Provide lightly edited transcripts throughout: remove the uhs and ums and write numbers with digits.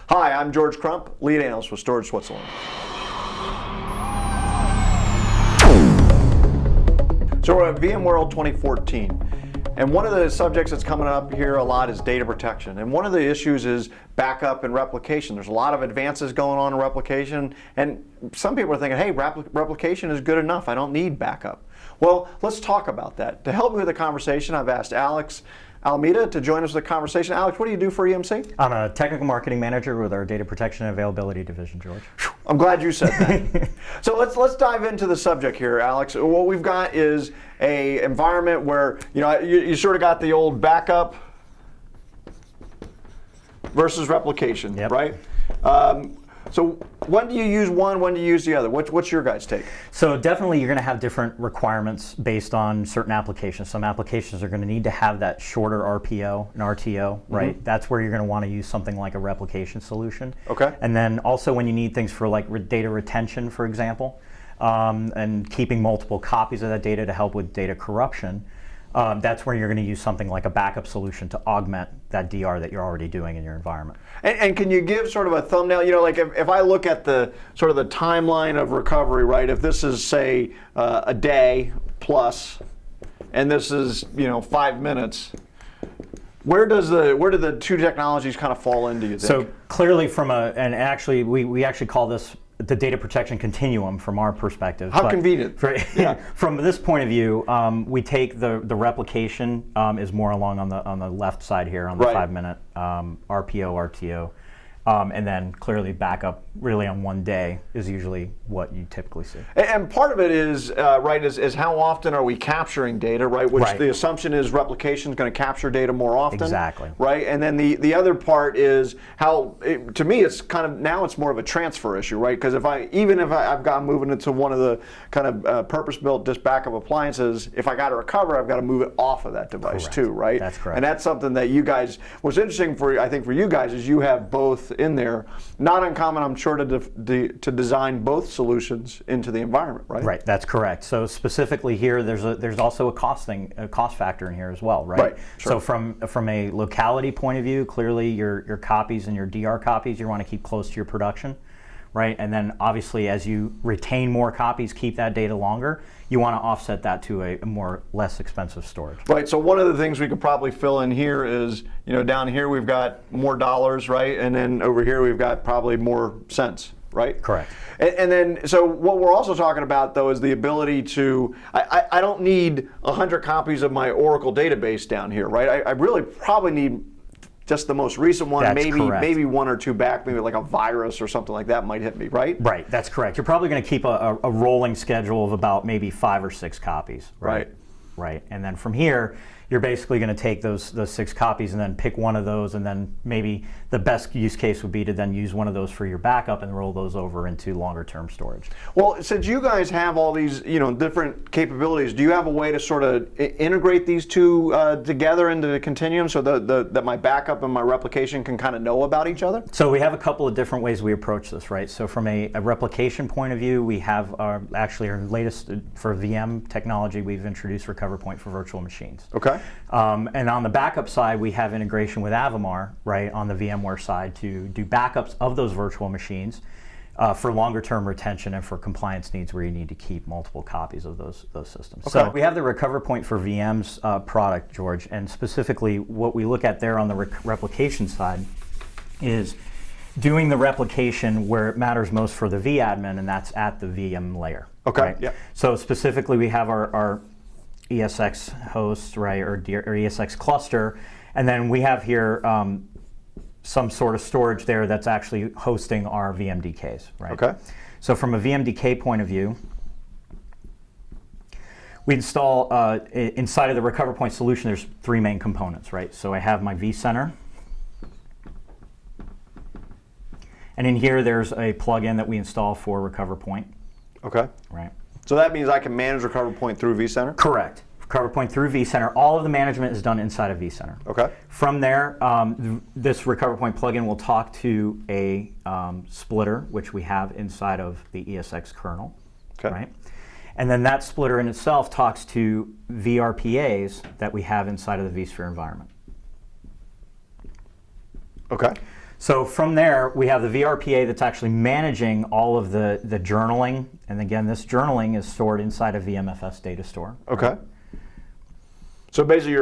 Hi, I'm George Crump, lead analyst with Storage Switzerland. So we're at VMworld 2014, and one of the subjects that's coming up here a lot is data protection. And one of the issues is backup and replication. There's a lot of advances going on in replication, and some people are thinking, hey, replication is good enough, I don't need backup. Well, let's talk about that. To help me with the conversation, I've asked Alex Almeida to join us with the conversation. Alex, what do you do for EMC? I'm a technical marketing manager with our data protection and availability division, George. I'm glad you said that. So let's dive into the subject here, Alex. What we've got is a environment where you sort of got the old backup versus replication, yep. Right? So when do you use one, when do you use the other? What's your guys' take? So definitely you're going to have different requirements based on certain applications. Some applications are going to need to have that shorter RPO and RTO, right? Mm-hmm. That's where you're going to want to use something like a replication solution. Okay. And then also when you need things for like data retention, for example, and keeping multiple copies of that data to help with data corruption, that's where you're going to use something like a backup solution to augment that DR that you're already doing in your environment. And can you give sort of a thumbnail? Like if I look at the sort of the timeline of recovery, right? If this is say a day plus, and this is 5 minutes, where do the two technologies kind of fall into? You think? So clearly and actually we actually call this the data protection continuum from our perspective. How convenient. From this point of view, we take the replication is more along on the left side here on the 5 minute RPO, RTO. And then clearly backup really on one day is usually what you typically see. And part of it is, is how often are we capturing data, right? Which the assumption is replication is going to capture data more often. Exactly. Right? And then the other part is how, to me, it's kind of, now it's more of a transfer issue, right? Because even if I've got moving into one of the kind of purpose-built disk backup appliances, if I got to recover, I've got to move it off of that device too, right? That's correct. And that's something that you guys, what's interesting I think for you guys is you have both in there. Not uncommon, I'm sure, to design both solutions into the environment, right? Right, that's correct. So specifically here, there's also a cost factor in here as well, right? Right. Sure. So from a locality point of view, clearly your copies and your DR copies you want to keep close to your production, right? And then obviously as you retain more copies, keep that data longer, you want to offset that to a less expensive storage. Right, so one of the things we could probably fill in here is, down here we've got more dollars, right? And then over here we've got probably more cents, right? Correct. And then, so what we're also talking about though is the ability to, I don't need 100 copies of my Oracle database down here, right? I really probably need just the most recent one, maybe one or two back, maybe like a virus or something like that might hit me, right? Right, that's correct. You're probably going to keep a rolling schedule of about maybe 5 or 6 copies, right? Right, and then from here, you're basically going to take those 6 copies and then pick one of those, and then maybe the best use case would be to then use one of those for your backup and roll those over into longer term storage. Well, since you guys have all these different capabilities, do you have a way to sort of integrate these two together into the continuum so that my backup and my replication can kind of know about each other? So we have a couple of different ways we approach this, right? So from a replication point of view, we have our latest for VM technology, we've introduced Recover Point for virtual machines. Okay. And on the backup side, we have integration with Avamar, right, on the VMware side to do backups of those virtual machines for longer term retention and for compliance needs where you need to keep multiple copies of those systems. Okay. So we have the Recover Point for VMs product, George, and specifically what we look at there on the replication side is doing the replication where it matters most for the vAdmin, and that's at the VM layer. Okay. Right? Yeah. So specifically, we have our ESX host, right, or ESX cluster, and then we have here some sort of storage there that's actually hosting our VMDKs, right? Okay. So from a VMDK point of view, we install inside of the Recover Point solution. There's 3 main components, right? So I have my vCenter, and in here there's a plugin that we install for Recover Point. Okay. Right. So that means I can manage Recover Point through vCenter? Correct. Recover Point through vCenter. All of the management is done inside of vCenter. Okay. From there, this Recover Point plugin will talk to a splitter, which we have inside of the ESX kernel. Okay. Right? And then that splitter in itself talks to VRPAs that we have inside of the vSphere environment. Okay. So from there, we have the VRPA that's actually managing all of the journaling. And again, this journaling is stored inside a VMFS data store. Okay. Right? So basically,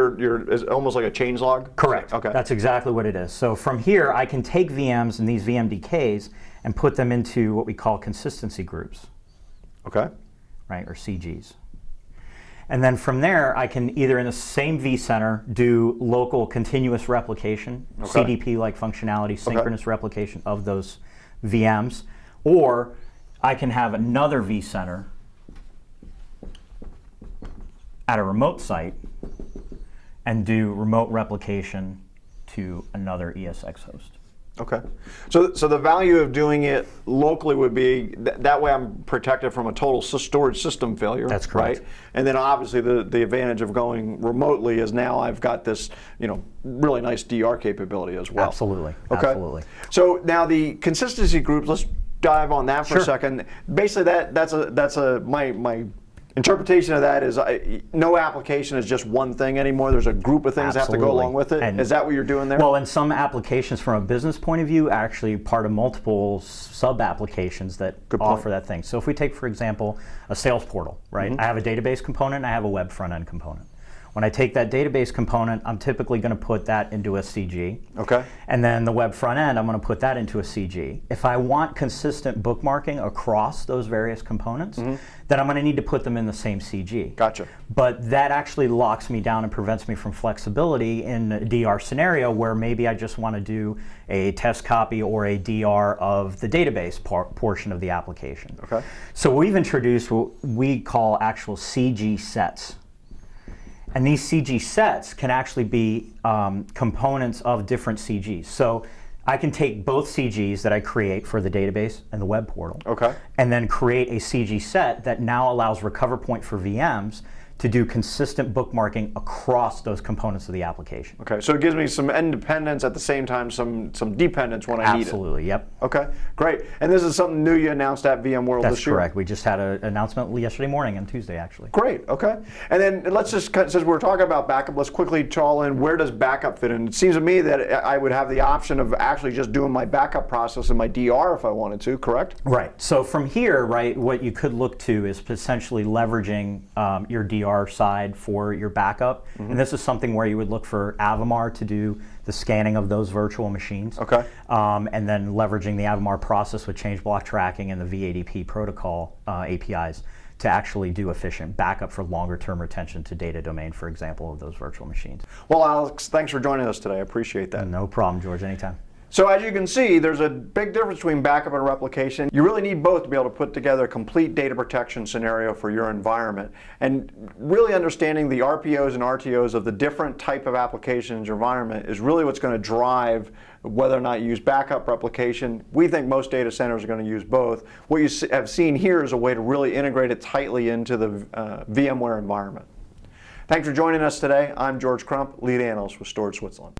it's almost like a change log? Correct. Okay. That's exactly what it is. So from here, I can take VMs and these VMDKs and put them into what we call consistency groups. Okay. Right, or CGs. And then from there, I can either in the same vCenter do local continuous replication, CDP-like functionality, synchronous replication of those VMs, or I can have another vCenter at a remote site and do remote replication to another ESX host. Okay. So the value of doing it locally would be that way I'm protected from a total storage system failure. That's correct. Right? And then obviously the advantage of going remotely is now I've got this, really nice DR capability as well. Absolutely. Okay. Absolutely. So now the consistency groups, let's dive on that for Sure. a second. Basically that's my interpretation of that is no application is just one thing anymore. There's a group of things that have to go along with it. And is that what you're doing there? Well, in some applications from a business point of view, actually part of multiple sub-applications that offer that thing. So if we take, for example, a sales portal, right? I have a database component and I have a web front-end component. When I take that database component, I'm typically going to put that into a CG. Okay. And then the web front end, I'm going to put that into a CG. If I want consistent bookmarking across those various components, then I'm going to need to put them in the same CG. Gotcha. But that actually locks me down and prevents me from flexibility in a DR scenario where maybe I just want to do a test copy or a DR of the database portion of the application. Okay. So we've introduced what we call actual CG sets. And these CG sets can actually be components of different CGs. So I can take both CGs that I create for the database and the web portal, and then create a CG set that now allows recover point for VMs to do consistent bookmarking across those components of the application. Okay, so it gives me some independence at the same time, some dependence when I need it. Absolutely, yep. Okay, great. And this is something new you announced at VMworld That's this year? correct. We just had an announcement yesterday morning on Tuesday, actually. Great, okay. And then let's just, since we're talking about backup, let's quickly trawl in, where does backup fit in? It seems to me that I would have the option of actually just doing my backup process in my DR if I wanted to, correct? Right, so from here, right, what you could look to is potentially leveraging your DR side for your backup. And this is something where you would look for Avamar to do the scanning of those virtual machines. Okay. And then leveraging the Avamar process with change block tracking and the VADP protocol APIs to actually do efficient backup for longer term retention to data domain, for example, of those virtual machines. Well, Alex, thanks for joining us today. I appreciate that. No problem, George, anytime. So as you can see, there's a big difference between backup and replication. You really need both to be able to put together a complete data protection scenario for your environment. And really understanding the RPOs and RTOs of the different type of applications in your environment is really what's going to drive whether or not you use backup replication. We think most data centers are going to use both. What you have seen here is a way to really integrate it tightly into the VMware environment. Thanks for joining us today. I'm George Crump, lead analyst with Storage Switzerland.